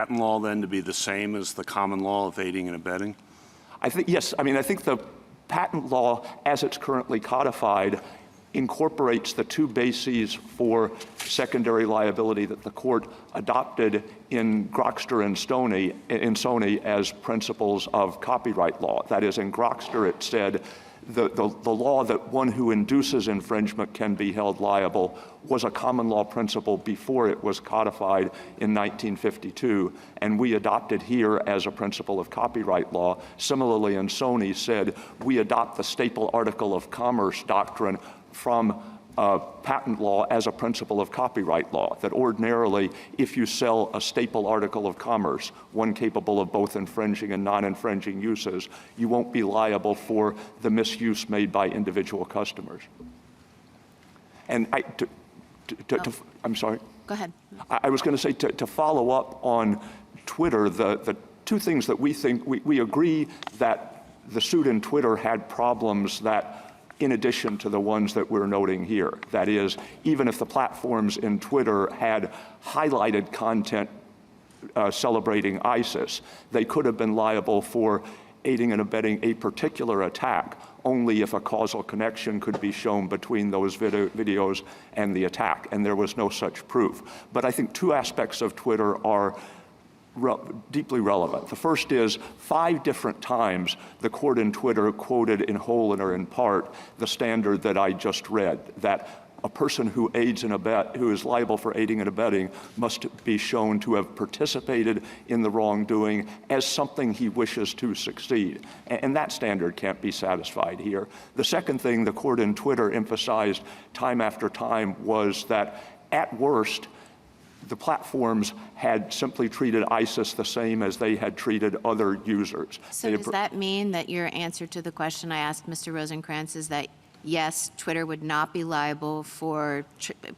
patent law then to be the same as the common law of aiding and abetting? Yes. I mean, I think the patent law, as it's currently codified, incorporates the two bases for secondary liability that the court adopted in Grokster and Sony as principles of copyright law. That is, in Grokster it said the law that one who induces infringement can be held liable was a common law principle before it was codified in 1952, and we adopted here as a principle of copyright law. Similarly, in Sony said we adopt the staple article of commerce doctrine from patent law as a principle of copyright law, that ordinarily if you sell a staple article of commerce, one capable of both infringing and non-infringing uses, you won't be liable for the misuse made by individual customers. And I'm sorry? Go ahead. I was going to say, to follow up on Twitter, the two things that we think, we agree that the suit in Twitter had problems that, in addition to the ones that we're noting here. That is, even if the platforms in Twitter had highlighted content celebrating ISIS, they could have been liable for aiding and abetting a particular attack only if a causal connection could be shown between those videos and the attack, and there was no such proof. But I think two aspects of Twitter are deeply relevant. The first is 5 different times the court in Twitter quoted in whole or in part the standard that I just read, that a person who aids and who is liable for aiding and abetting must be shown to have participated in the wrongdoing as something he wishes to succeed. And that standard can't be satisfied here. The second thing the court in Twitter emphasized time after time was that at worst, the platforms had simply treated ISIS the same as they had treated other users. So does that mean that your answer to the question I asked Mr. Rosenkranz is that, yes, Twitter would not be liable for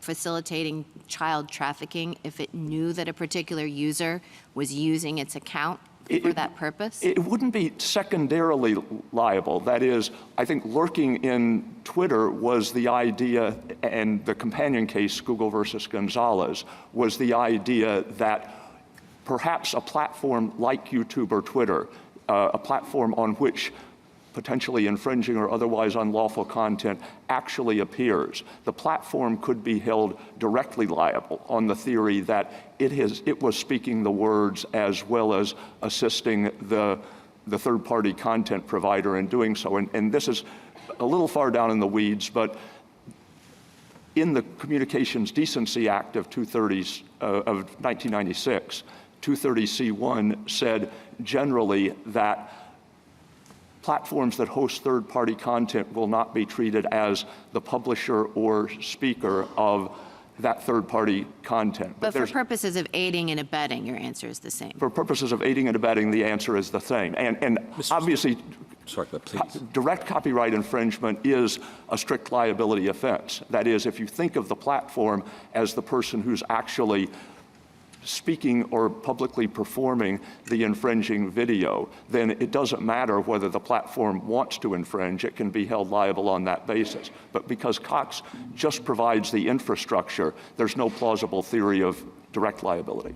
facilitating child trafficking if it knew that a particular user was using its account for that purpose? It wouldn't be secondarily liable. That is, I think lurking in Twitter was the idea, and the companion case, Google versus Gonzalez, was the idea that perhaps a platform like YouTube or Twitter, a platform on which potentially infringing or otherwise unlawful content actually appears, the platform could be held directly liable on the theory that it was speaking the words as well as assisting the third-party content provider in doing so. And this is a little far down in the weeds, but in the Communications Decency Act of 1996, 230C1 said generally that platforms that host third-party content will not be treated as the publisher or speaker of that third-party content. But for purposes of aiding and abetting, your answer is the same. For purposes of aiding and abetting, the answer is the same. And obviously, sorry, but please. Direct copyright infringement is a strict liability offense. That is, if you think of the platform as the person who's actually speaking or publicly performing the infringing video, then it doesn't matter whether the platform wants to infringe, it can be held liable on that basis. But because Cox just provides the infrastructure, there's no plausible theory of direct liability.